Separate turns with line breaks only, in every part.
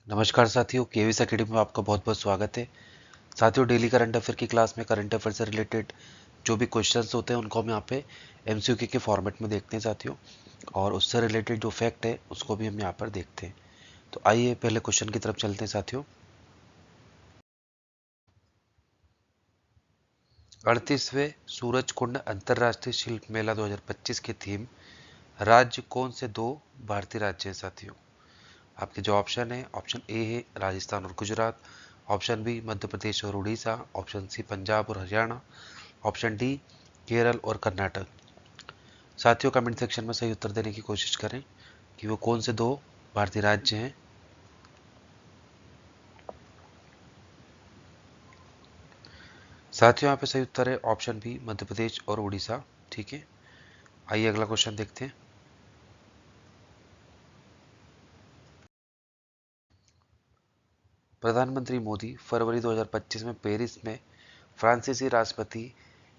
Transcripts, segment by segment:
नमस्कार साथियों, KVS academy में आपका बहुत बहुत स्वागत है। साथियों, डेली करंट अफेयर की क्लास में करंट अफेयर से रिलेटेड जो भी क्वेश्चंस होते हैं उनको हम यहाँ पे एमसीक्यू के फॉर्मेट में देखते हैं साथियों, और उससे रिलेटेड जो फैक्ट है उसको भी हम यहाँ पर देखते हैं। तो आइए पहले क्वेश्चन की तरफ चलते हैं साथियों। 38वें सूरजकुंड अंतर्राष्ट्रीय शिल्प मेला 2025 की थीम राज्य कौन से दो भारतीय राज्य हैं साथियों? आपके जो ऑप्शन है, ऑप्शन ए है राजस्थान और गुजरात, ऑप्शन बी मध्य प्रदेश और उड़ीसा, ऑप्शन सी पंजाब और हरियाणा, ऑप्शन डी केरल और कर्नाटक। साथियों, कमेंट सेक्शन में सही उत्तर देने की कोशिश करें कि वो कौन से दो भारतीय राज्य हैं। साथियों, यहाँ पे सही उत्तर है ऑप्शन बी मध्य प्रदेश और उड़ीसा। ठीक है, आइए अगला क्वेश्चन देखते हैं। प्रधानमंत्री मोदी फरवरी 2025 में पेरिस में फ्रांसीसी राष्ट्रपति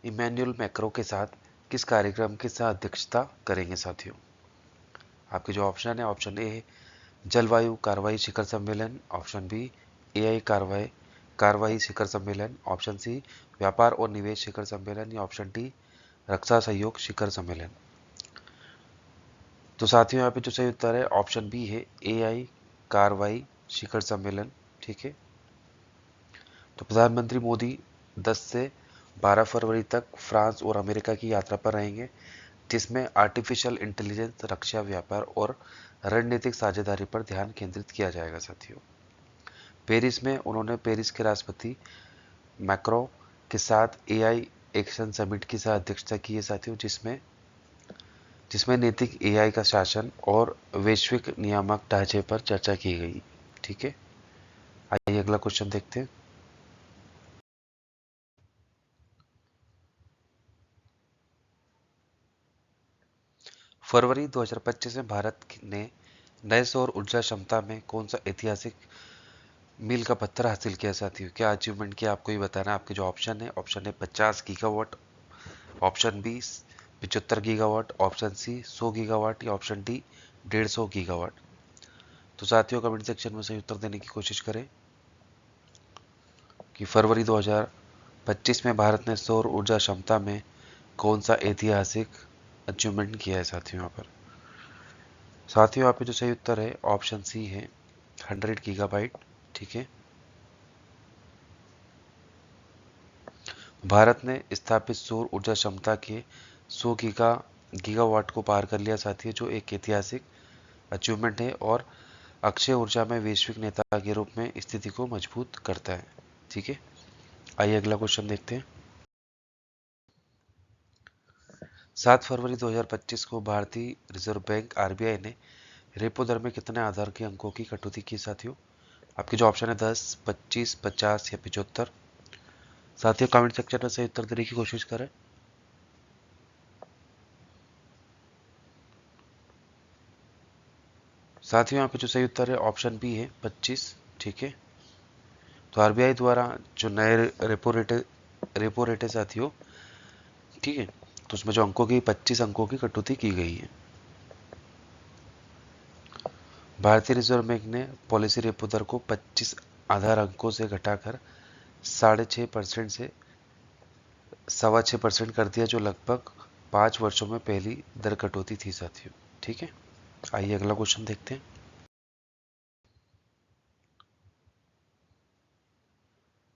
इमैनुअल मैक्रों के साथ किस कार्यक्रम की सह अध्यक्षता करेंगे साथियों? आपके जो ऑप्शन है, ऑप्शन ए है जलवायु कार्रवाई शिखर सम्मेलन, ऑप्शन बी एआई कार्रवाई कार्रवाई शिखर सम्मेलन, ऑप्शन सी व्यापार और निवेश शिखर सम्मेलन, या ऑप्शन डी रक्षा सहयोग शिखर सम्मेलन। तो साथियों, यहाँ पे जो सही उत्तर है ऑप्शन बी है एआई कार्रवाई शिखर सम्मेलन। ठीक है, तो प्रधानमंत्री मोदी 10 से 12 फरवरी तक फ्रांस और अमेरिका की यात्रा पर रहेंगे, जिसमें आर्टिफिशियल इंटेलिजेंस, रक्षा, व्यापार और रणनीतिक साझेदारी पर ध्यान केंद्रित किया जाएगा साथियों। पेरिस में उन्होंने पेरिस के राष्ट्रपति मैक्रो के साथ एआई एक्शन समिट की सह अध्यक्षता की है साथियों, जिसमें जिसमें नैतिक एआई का शासन और वैश्विक नियामक ढांचे पर चर्चा की गई। ठीक है, आइए अगला क्वेश्चन देखते हैं। फरवरी 2025 में भारत ने नए सौर ऊर्जा क्षमता में कौन सा ऐतिहासिक मील का पत्थर हासिल किया साथियों? क्या अचीवमेंट किया आपको ही बताना है। आपके जो ऑप्शन है, ऑप्शन है 50 gigawatt, option B 75 gigawatt, option C 100 gigawatt, या ऑप्शन डी 150 गीगावाट। तो साथियों, कमेंट सेक्शन में सही उत्तर देने की कोशिश करें कि फरवरी 2025 में भारत ने सौर ऊर्जा क्षमता में कौन सा ऐतिहासिक अचीवमेंट किया है साथियों। यहाँ पर साथियों, यहाँ पे जो सही उत्तर है ऑप्शन सी है 100 गीगाबाइट। ठीक है, भारत ने स्थापित सौर ऊर्जा क्षमता के 100 गीगावाट को पार कर लिया साथियों, जो एक ऐतिहासिक अचीवमेंट है और अक्षय ऊर्जा में वैश्विक नेता के रूप में स्थिति को मजबूत करता है। ठीक है, आइए अगला क्वेश्चन देखते हैं। 7 फरवरी 2025 को भारतीय रिजर्व बैंक आरबीआई ने रेपो दर में कितने आधार के अंकों की कटौती की साथियों? आपके जो ऑप्शन है 10, 25, 50 या 75। साथियों, कमेंट सेक्शन में सही उत्तर देने की कोशिश करें। साथियों, यहाँ पे जो सही उत्तर है ऑप्शन बी है 25। ठीक है, तो आरबीआई द्वारा जो नए रेपो रेट है साथियों, ठीक है, तो उसमें जो अंकों की 25 अंकों की कटौती की गई है। भारतीय रिजर्व बैंक ने पॉलिसी रेपो दर को 25 आधार अंकों से घटाकर 6.5% से 6.25% कर दिया, जो लगभग 5 वर्षों में पहली दर कटौती थी साथियों। ठीक है, आइए अगला क्वेश्चन देखते हैं।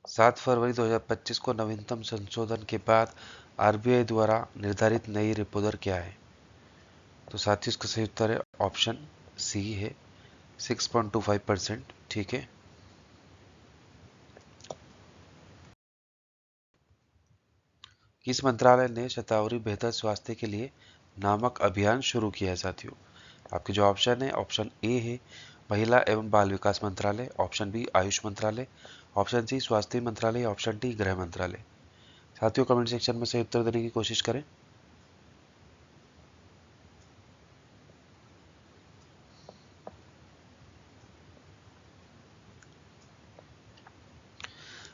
7 फरवरी 2025 को नवीनतम संशोधन के बाद आरबीआई द्वारा निर्धारित नई रेपो दर क्या है? तो साथियों, इसका सही उत्तर है ऑप्शन सी है 6.25%। ठीक है, किस मंत्रालय ने शतावरी बेहतर स्वास्थ्य के लिए नामक अभियान शुरू किया है साथियों? आपके जो ऑप्शन है, ऑप्शन ए है महिला एवं बाल विकास मंत्रालय, ऑप्शन बी आयुष मंत्रालय, ऑप्शन सी स्वास्थ्य मंत्रालय, ऑप्शन डी गृह मंत्रालय। साथियों, कमेंट सेक्शन में सही उत्तर देने की कोशिश करें।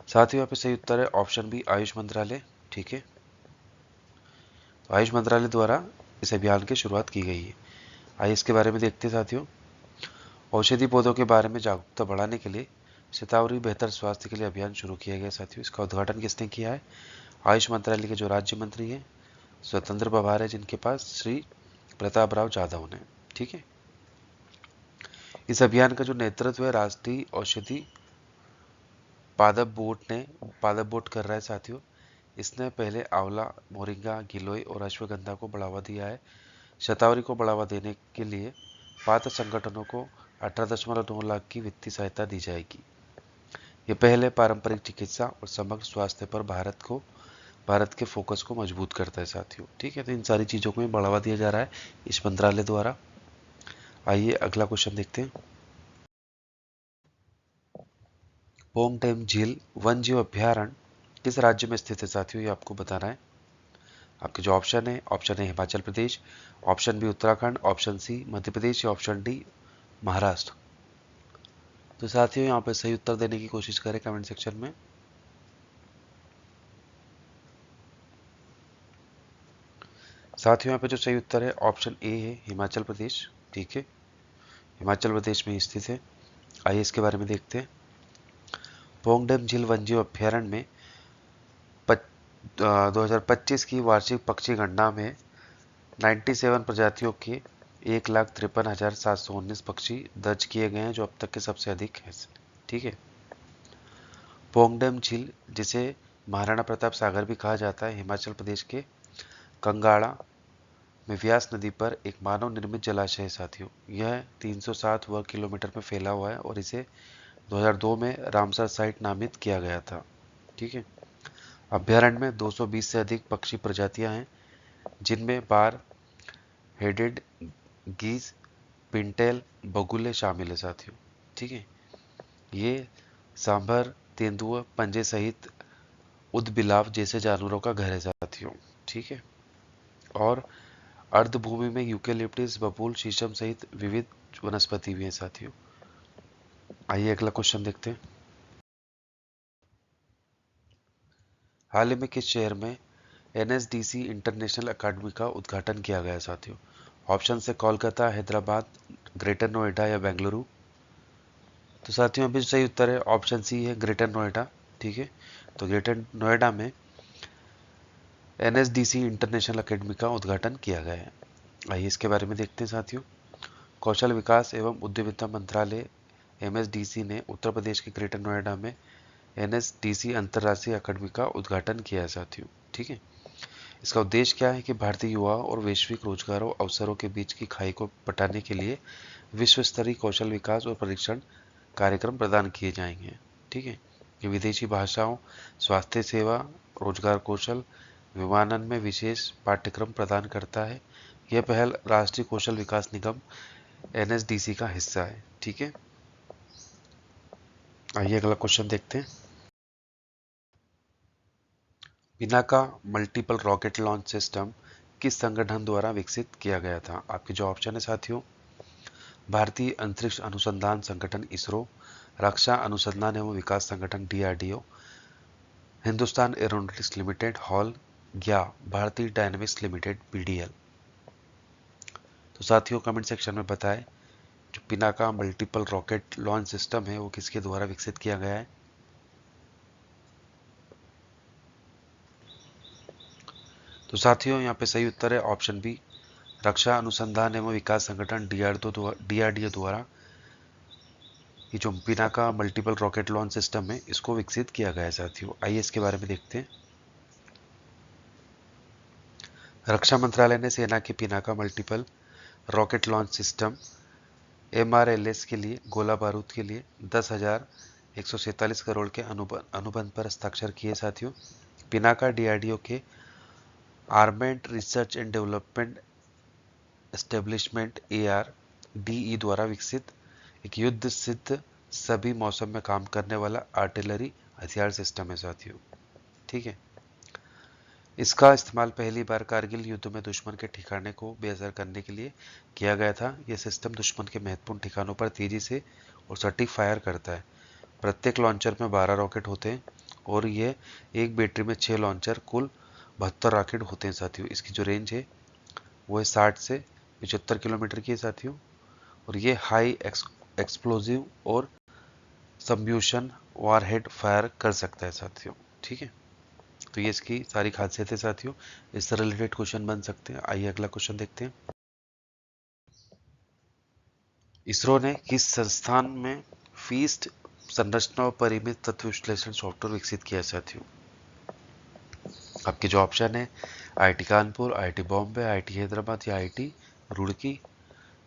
साथियों, यहाँ पे सही उत्तर है ऑप्शन बी आयुष मंत्रालय। ठीक है, तो आयुष मंत्रालय द्वारा इस अभियान की शुरुआत की गई है। आइए इसके बारे में देखते हैं साथियों। औषधि पौधों के बारे में जागरूकता बढ़ाने के लिए शतावरी बेहतर स्वास्थ्य के लिए अभियान शुरू किया गया साथियों। इसका उद्घाटन किसने किया है? आयुष मंत्रालय के जो राज्य मंत्री हैं, स्वतंत्र प्रभार है जिनके पास, श्री प्रताप राव जाधव ने। ठीक है। इस अभियान का जो नेतृत्व है राष्ट्रीय औषधि पादप बोर्ड कर रहा है साथियों। इसने पहले आंवला, मोरिंगा, गिलोय और अश्वगंधा को बढ़ावा दिया है। शतावरी को बढ़ावा देने के लिए पात्र संगठनों को 18.9 लाख की वित्तीय सहायता दी जाएगी। ये पहले पारंपरिक चिकित्सा और समग्र स्वास्थ्य पर भारत के फोकस को मजबूत करता है साथियों। ठीक है, तो इन सारी चीजों को बढ़ावा दिया जा रहा है इस मंत्रालय द्वारा। आइए अगला क्वेश्चन देखते हैं। पोंगडेम झील वन जीव अभ्यारण्य किस राज्य में स्थित है साथियों? ये आपको बताना है। आपके जो ऑप्शन है Himachal Pradesh, option B Uttarakhand, option C Madhya Pradesh या ऑप्शन डी महाराष्ट्र। तो साथियों यहाँ पे सही उत्तर देने की कोशिश करें कमेंट सेक्शन में। साथियों यहाँ पे जो सही उत्तर है ऑप्शन ए है हिमाचल प्रदेश। ठीक है, हिमाचल प्रदेश में स्थित है। आइए इसके बारे में देखते हैं। पोंगडेम झील वन्यजीव अभ्यारण्य में 2025 की वार्षिक पक्षी गणना में 97 प्रजातियों के 1,53,719 पक्षी दर्ज किए गए हैं, जो अब तक के सबसे अधिक है। ठीक है। पोंगडेम झील, जिसे महाराणा प्रताप सागर भी कहा जाता है, हिमाचल प्रदेश के कंगाड़ा में व्यास नदी पर एक मानव निर्मित जलाशय है साथियों। यह 307 वर्ग किलोमीटर में फैला हुआ है और इसे 2002 में रामसर साइट नामित किया गया था। ठीक है। अभ्यारण्य में 220 से अधिक पक्षी प्रजातियां हैं, जिनमें बार हेडेड गीज, पिंटेल, बगुले शामिल है साथियों। ठीक है। ये सांभर, तेंदुआ, पंजे सहित उदबिलाव जैसे जानवरों का घर है साथियों। ठीक है। और अर्धभूमि में यूकेलिप्टिस, बबूल, शीशम सहित विविध वनस्पति भी हैं साथियों। आइए अगला क्वेश्चन देखते हैं। हाल ही में किस शहर में एनएसडीसी इंटरनेशनल अकादमी का उद्घाटन किया गया साथियों? ऑप्शन से कोलकाता, हैदराबाद, ग्रेटर नोएडा या बेंगलुरु। तो साथियों अभी सही उत्तर है ऑप्शन सी है ग्रेटर नोएडा। ठीक है, तो ग्रेटर नोएडा में एनएसडीसी इंटरनेशनल अकेडमी का उद्घाटन किया गया है। आइए इसके बारे में देखते हैं साथियों। कौशल विकास एवं उद्यमिता मंत्रालय एमएसडीसी ने उत्तर प्रदेश के ग्रेटर नोएडा में एनएसडीसी अंतर्राष्ट्रीय अकादमी का उद्घाटन किया है साथियों। ठीक है। इसका उद्देश्य क्या है कि भारतीय युवाओं और वैश्विक रोजगारों अवसरों के बीच की खाई को पटाने के लिए विश्व स्तरीय कौशल विकास और प्रशिक्षण कार्यक्रम प्रदान किए जाएंगे। ठीक है। ये विदेशी भाषाओं, स्वास्थ्य सेवा, रोजगार कौशल, विमानन में विशेष पाठ्यक्रम प्रदान करता है। यह पहल राष्ट्रीय कौशल विकास निगम एनएसडीसी का हिस्सा है। ठीक है। आइए अगला क्वेश्चन देखते हैं। Pinaka multiple rocket launch system किस संगठन द्वारा विकसित किया गया था? आपके जो ऑप्शन है साथियों, भारतीय अंतरिक्ष अनुसंधान संगठन इसरो, रक्षा अनुसंधान एवं विकास संगठन DRDO, Hindustan aeronautics limited hall या भारतीय डायनेमिक्स लिमिटेड बीडीएल। तो साथियों कमेंट सेक्शन में बताएं जो Pinaka multiple rocket launch system है वो किसके द्वारा विकसित किया गया है। तो साथियों यहाँ पे सही उत्तर है ऑप्शन बी, रक्षा अनुसंधान एवं विकास संगठन डीआरडीओ द्वारा ये जो Pinaka multiple rocket launch system है इसको विकसित किया गया है साथियों। आइए इसके बारे में देखते हैं। रक्षा मंत्रालय ने सेना के Pinaka multiple rocket launch system MRLS के लिए गोला बारूद के लिए 10,147 करोड़ के अनुबंध पर हस्ताक्षर किए साथियों। पिनाका डीआरडीओ के armament research and development establishment ARDE द्वारा विकसित एक युद्ध सिद्ध सभी मौसम में काम करने वाला आर्टिलरी हथियार सिस्टम है साथियों। ठीक है। इसका इस्तेमाल पहली बार कारगिल युद्ध में दुश्मन के ठिकाने को बेअसर करने के लिए किया गया था। यह सिस्टम दुश्मन के महत्वपूर्ण ठिकानों पर तेजी से और सटीक फायर करता है। प्रत्येक लॉन्चर में 12 रॉकेट होते हैं और ये एक बैटरी में 6 लॉन्चर कुल 72 रॉकेट होते हैं साथियों। इसकी जो रेंज है वो है 60 से 75 किलोमीटर की है साथियों। और ये हाई एक्सप्लोजिव और सम्ब्यूशन वारहेड फायर कर सकता है साथियों। ठीक है, तो ये इसकी सारी खासियत है साथियों। इससे रिलेटेड क्वेश्चन बन सकते हैं। आइए अगला क्वेश्चन देखते हैं। इसरो ने किस संस्थान में फीस्ट संरचना और परिमित तत्व विश्लेषण सॉफ्टवेयर विकसित किया है साथियों? आपके जो ऑप्शन है IIT Kanpur, IIT Bombay, IIT Hyderabad या आईआईटी रुड़की।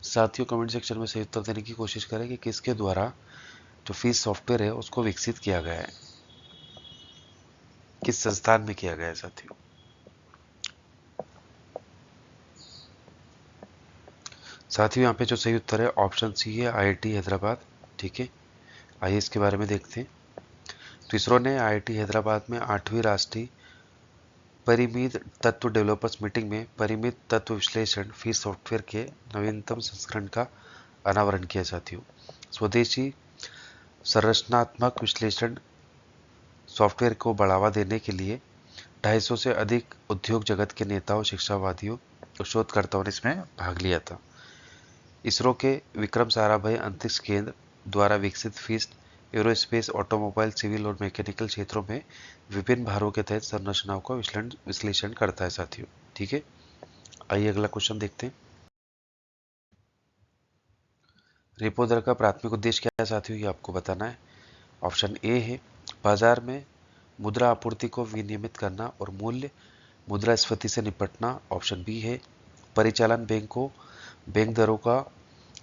साथियों कमेंट सेक्शन में सही उत्तर देने की कोशिश करें कि किसके द्वारा जो फीस सॉफ्टवेयर है उसको विकसित किया गया है, किस संस्थान में किया गया है साथियों। साथियों यहाँ पे जो सही उत्तर है ऑप्शन सी है, आईआईटी हैदराबाद। ठीक है, आइए इसके बारे में देखते हैं। तो इसरो ने आईआईटी हैदराबाद में 8वीं राष्ट्रीय परिमित तत्व डेवलपर्स मीटिंग में परिमित तत्व विश्लेषण फीस सॉफ्टवेयर के नवीनतम संस्करण का अनावरण किया साथियों। स्वदेशी संरचनात्मक विश्लेषण सॉफ्टवेयर को बढ़ावा देने के लिए 250 से अधिक उद्योग जगत के नेताओं, शिक्षावादियों और शोधकर्ताओं ने इसमें भाग लिया था। इसरो के विक्रम साराभाई अंतरिक्ष केंद्र द्वारा विकसित फीस्ट एरोस्पेस, ऑटोमोबाइल, सिविल और मैकेनिकल क्षेत्रों में विभिन्न भारों के तहत संरचनाओं का विश्लेषण करता है साथियों। ठीक है, आइए अगला क्वेश्चन देखते हैं। रेपो दर का प्राथमिक उद्देश्य क्या है साथियों, ये आपको बताना है। ऑप्शन ए है बाजार में मुद्रा आपूर्ति को विनियमित करना और मूल्य मुद्रास्फीति से निपटना। ऑप्शन बी है परिचालन बैंक दरों का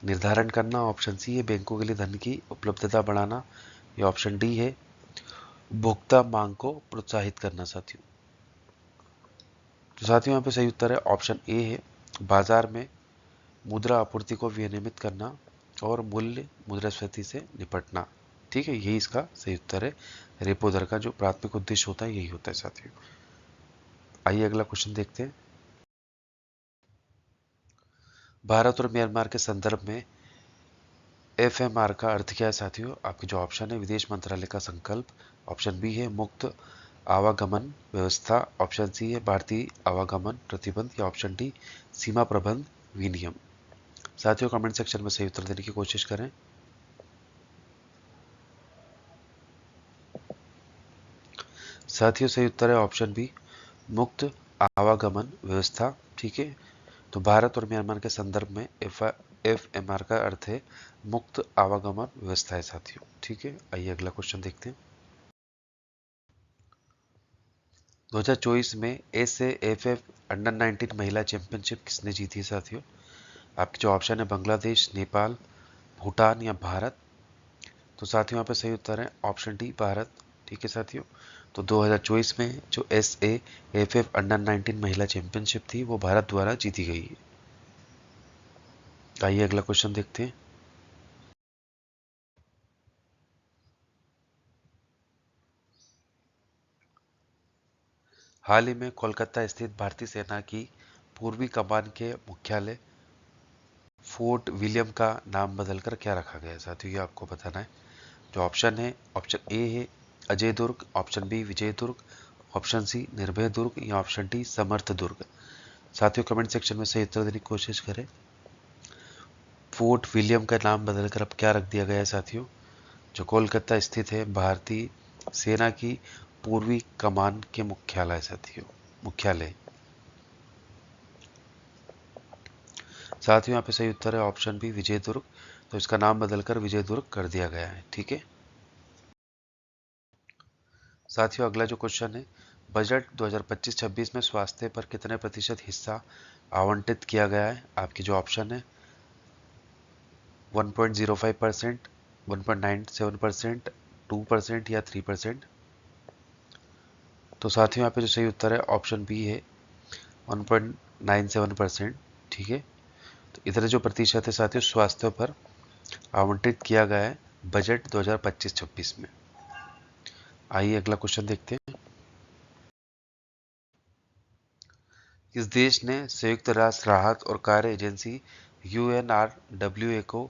निर्धारण करना। ऑप्शन सी है बैंकों के लिए धन की उपलब्धता बढ़ाना। या ऑप्शन डी है उपभोक्ता मांग को प्रोत्साहित करना साथियों। तो साथियों यहाँ पे सही उत्तर है ऑप्शन ए है बाजार में मुद्रा आपूर्ति को विनियमित करना और मूल्य मुद्रास्फीति से निपटना। ठीक है, यही इसका सही उत्तर है। रेपो दर का जो प्राथमिक उद्देश्य होता है यही होता है साथियों। आइए अगला क्वेश्चन देखते हैं। भारत और म्यांमार के संदर्भ में एफएमआर का अर्थ क्या है साथियों? आपके जो ऑप्शन है विदेश मंत्रालय का संकल्प। ऑप्शन बी है मुक्त आवागमन व्यवस्था। ऑप्शन सी है भारतीय आवागमन प्रतिबंध। या ऑप्शन डी सीमा प्रबंध विनियम। साथियों कमेंट सेक्शन में सही उत्तर देने की कोशिश करें। साथियों सही उत्तर है ऑप्शन बी मुक्त आवागमन व्यवस्था। ठीक है, तो भारत और म्यांमार के संदर्भ में एफएमआर का अर्थ है मुक्त आवागमन व्यवस्था है साथियों। ठीक है, आइए अगला क्वेश्चन देखते हैं। 2024 में एसएएफएफ अंडर 19 महिला चैंपियनशिप किसने जीती है साथियों? आपके जो ऑप्शन है बांग्लादेश, नेपाल, भूटान या भारत। तो साथियों यहाँ पे सही उत्तर है ऑप्शन डी भारत। ठीक है साथियों, तो 2024 में जो एसएएफएफ अंडर 19 महिला चैंपियनशिप थी वो भारत द्वारा जीती गई है। आइए अगला क्वेश्चन देखते हैं। हाल ही में कोलकाता स्थित भारतीय सेना की पूर्वी कमान के मुख्यालय फोर्ट विलियम का नाम बदलकर क्या रखा गया है साथियों, ये आपको बताना है। जो ऑप्शन है ऑप्शन ए है अजय दुर्ग, ऑप्शन बी विजय दुर्ग, ऑप्शन सी निर्भय दुर्ग या ऑप्शन डी समर्थ दुर्ग। साथियों कमेंट सेक्शन में सही उत्तर देने की कोशिश करें। फोर्ट विलियम का नाम बदलकर अब क्या रख दिया गया है साथियों? जो कोलकाता स्थित है भारतीय सेना की पूर्वी कमान के मुख्यालय साथियों, मुख्यालय। साथियों यहाँ पे सही उत्तर है ऑप्शन बी विजय दुर्ग, तो इसका नाम बदलकर विजय दुर्ग कर दिया गया है। ठीक है साथियों, अगला जो क्वेश्चन है बजट 2025-26 में स्वास्थ्य पर कितने प्रतिशत हिस्सा आवंटित किया गया है? आपकी जो ऑप्शन है 1.05%, 1.97%, 2% या 3%। तो साथियों यहाँ पे जो सही उत्तर है ऑप्शन बी है 1.97%। ठीक है, तो इतने जो प्रतिशत है साथियों स्वास्थ्य पर आवंटित किया गया है बजट 2025-26 में। आइए अगला क्वेश्चन देखते हैं। किस देश ने संयुक्त राष्ट्र राहत और कार्य एजेंसी यूएनआरडब्ल्यूए को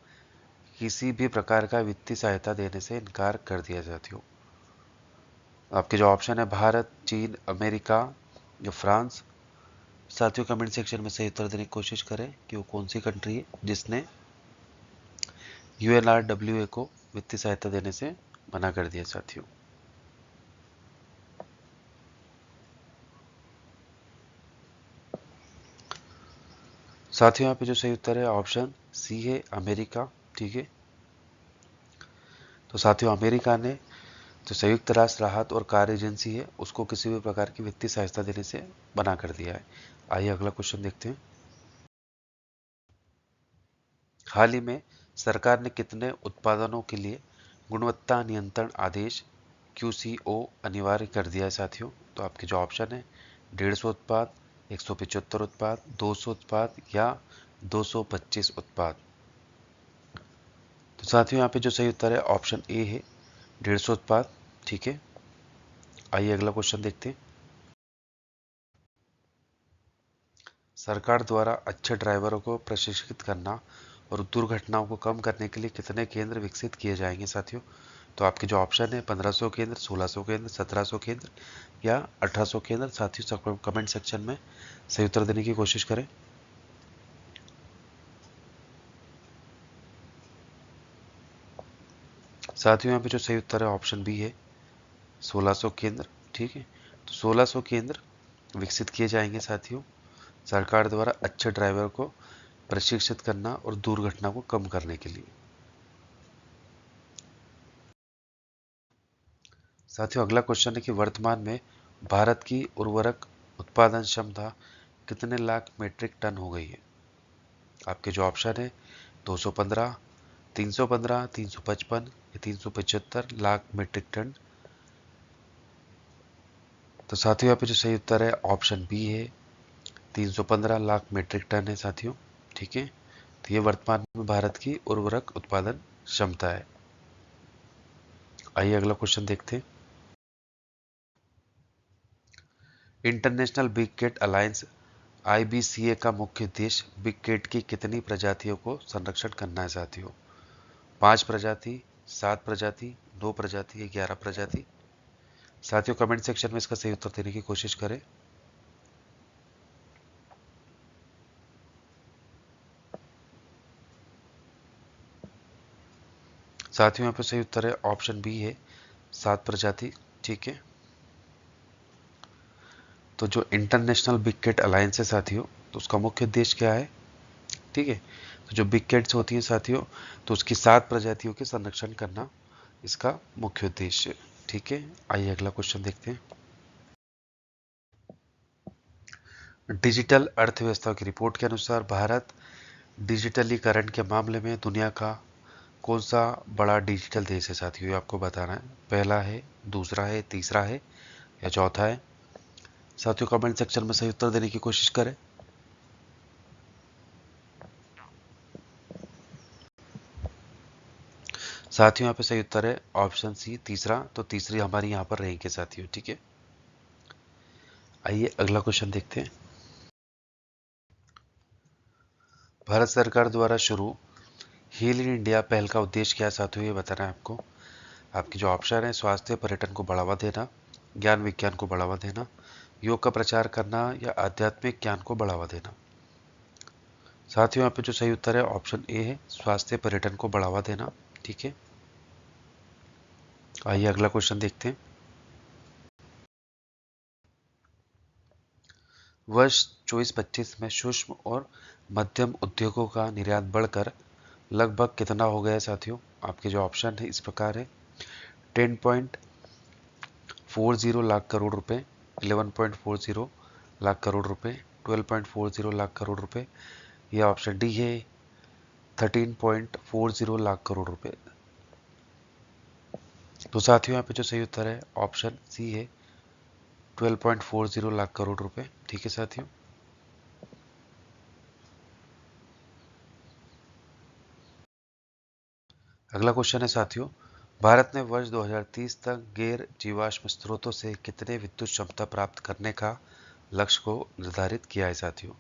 किसी भी प्रकार का वित्तीय सहायता देने से इनकार कर दिया साथियों? आपके जो ऑप्शन है भारत, चीन, अमेरिका या फ्रांस। साथियों कमेंट सेक्शन में सही उत्तर देने की कोशिश करें कि वो कौन सी कंट्री है जिसने यूएनआरडब्ल्यूए को वित्तीय सहायता देने से मना कर दिया साथियों। साथियों यहाँ पे जो सही उत्तर है ऑप्शन सी है, अमेरिका। ठीक है, तो साथियों अमेरिका ने जो संयुक्त राष्ट्र राहत और कार्य एजेंसी है उसको किसी भी प्रकार की वित्तीय सहायता देने से मना कर दिया है। आइए अगला क्वेश्चन देखते हैं। हाल ही में सरकार ने कितने उत्पादनों के लिए गुणवत्ता नियंत्रण आदेश QCO अनिवार्य कर दिया है साथियों? तो आपके जो ऑप्शन है 150 उत्पाद, 175 उत्पाद, 200 उत्पाद या 225 उत्पाद। तो साथियों यहाँ पे जो सही उत्तर है ऑप्शन ए है 150 उत्पाद। ठीक है, आइए अगला क्वेश्चन देखते हैं। सरकार द्वारा अच्छे ड्राइवरों को प्रशिक्षित करना और दुर्घटनाओं को कम करने के लिए कितने केंद्र विकसित किए जाएंगे साथियों? तो आपके जो ऑप्शन है 1500 केंद्र, 1600 केंद्र, 1700 केंद्र या 1800 केंद्र। साथियों कमेंट सेक्शन में सही उत्तर देने की कोशिश करें। साथियों यहाँ पे जो सही उत्तर है ऑप्शन बी है 1600 केंद्र। ठीक है, तो 1600 केंद्र विकसित किए जाएंगे साथियों सरकार द्वारा अच्छे ड्राइवर को प्रशिक्षित करना और दुर्घटना को कम करने के लिए। साथियों अगला क्वेश्चन है कि वर्तमान में भारत की उर्वरक उत्पादन क्षमता कितने लाख मीट्रिक टन हो गई है? आपके जो ऑप्शन है 215, 315, 355 या 375 लाख मीट्रिक टन। तो साथियों यहाँ पे जो सही उत्तर है ऑप्शन बी है 315 लाख मीट्रिक टन है साथियों। ठीक है, तो ये वर्तमान में भारत की उर्वरक उत्पादन क्षमता है। आइए अगला क्वेश्चन देखते हैं। International Big Cat Alliance IBCA का मुख्य उद्देश्य बिग कैट की कितनी प्रजातियों को संरक्षण करना है साथियों? 5 प्रजाति, 7 प्रजाति, 2 प्रजाति या 11 प्रजाति? साथियों कमेंट सेक्शन में इसका सही उत्तर देने की कोशिश करें। साथियों यहाँ पे सही उत्तर है ऑप्शन बी है 7 प्रजाति। ठीक है, तो जो इंटरनेशनल बिग कैट अलायंस है साथियों, तो उसका मुख्य उद्देश्य क्या है? ठीक है, तो जो बिग कैट्स होती हैं साथियों, तो उसकी 7 प्रजातियों के संरक्षण करना इसका मुख्य उद्देश्य है। ठीक है, आइए अगला क्वेश्चन देखते हैं। डिजिटल अर्थव्यवस्था की रिपोर्ट के अनुसार भारत डिजिटलीकरण के मामले में दुनिया का कौन सा बड़ा डिजिटल देश है साथियों? ये आपको बताना है। पहला है, दूसरा है, तीसरा है या चौथा है? साथियों कमेंट सेक्शन में सही उत्तर देने की कोशिश करें। साथियों यहाँ पे सही उत्तर है ऑप्शन सी, तीसरा। तो तीसरी हमारी यहाँ पर रहेंगे साथियों। ठीक है, आइए अगला क्वेश्चन देखते हैं। भारत सरकार द्वारा शुरू हील इन इंडिया पहल का उद्देश्य क्या है साथियों? ये बताना है आपको। आपकी जो ऑप्शन है स्वास्थ्य पर्यटन को बढ़ावा देना, ज्ञान विज्ञान को बढ़ावा देना, योग का प्रचार करना या आध्यात्मिक ज्ञान को बढ़ावा देना? साथियों यहाँ पे जो सही उत्तर है ऑप्शन ए है स्वास्थ्य पर्यटन को बढ़ावा देना। ठीक है, आइए अगला क्वेश्चन देखते हैं। वर्ष 24-25 में सूक्ष्म और मध्यम उद्योगों का निर्यात बढ़कर लगभग कितना हो गया है साथियों? आपके जो ऑप्शन है इस प्रकार है 10.40 लाख करोड़ रुपए, 11.40 लाख करोड़ रुपए, 12.40 लाख करोड़ रुपए या ऑप्शन डी है 13.40 लाख करोड़ रुपए। तो साथियों यहाँ पे जो सही उत्तर है ऑप्शन सी है 12.40 लाख करोड़ रुपए। ठीक है साथियों, अगला क्वेश्चन है साथियों, भारत ने वर्ष 2030 तक गैर जीवाश्म स्रोतों से कितने विद्युत क्षमता प्राप्त करने का लक्ष्य को निर्धारित किया है साथियों?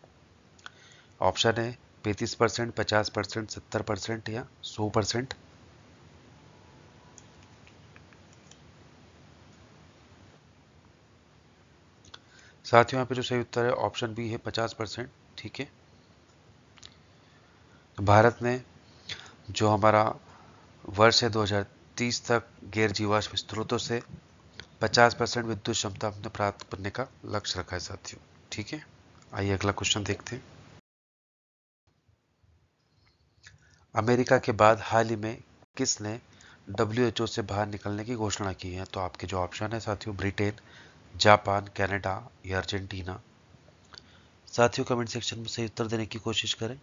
ऑप्शन है 35%, 50%, 70% या 100%? साथियों यहाँ पे जो सही उत्तर है ऑप्शन बी है 50%। ठीक है, तो भारत ने जो हमारा वर्ष 2030 तक गैर जीवाश्म स्रोतों से 50% विद्युत क्षमता अपने प्राप्त करने का लक्ष्य रखा है साथियों। ठीक है, आइए अगला क्वेश्चन देखते हैं। अमेरिका के बाद हाल ही में किसने WHO से बाहर निकलने की घोषणा की है? तो आपके जो ऑप्शन है साथियों, ब्रिटेन, जापान, कनाडा या अर्जेंटीना। साथियों कमेंट सेक्शन में सही उत्तर देने की कोशिश करें।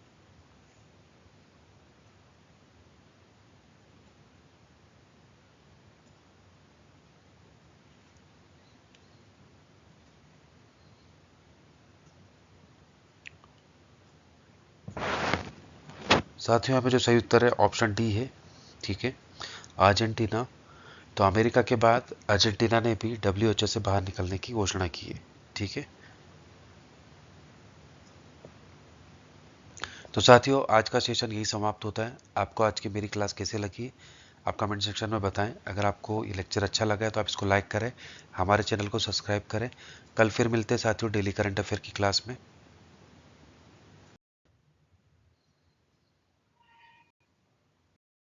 साथियों यहाँ पे जो सही उत्तर है ऑप्शन डी है। ठीक है, अर्जेंटीना। तो अमेरिका के बाद अर्जेंटीना ने भी WHO से बाहर निकलने की घोषणा की है। ठीक है, तो साथियों आज का सेशन यही समाप्त होता है। आपको आज की मेरी क्लास कैसे लगी आप कमेंट सेक्शन में बताएं। अगर आपको ये लेक्चर अच्छा लगा है तो आप इसको लाइक करें, हमारे चैनल को सब्सक्राइब करें। कल फिर मिलते हैं साथियों डेली करंट अफेयर की क्लास में।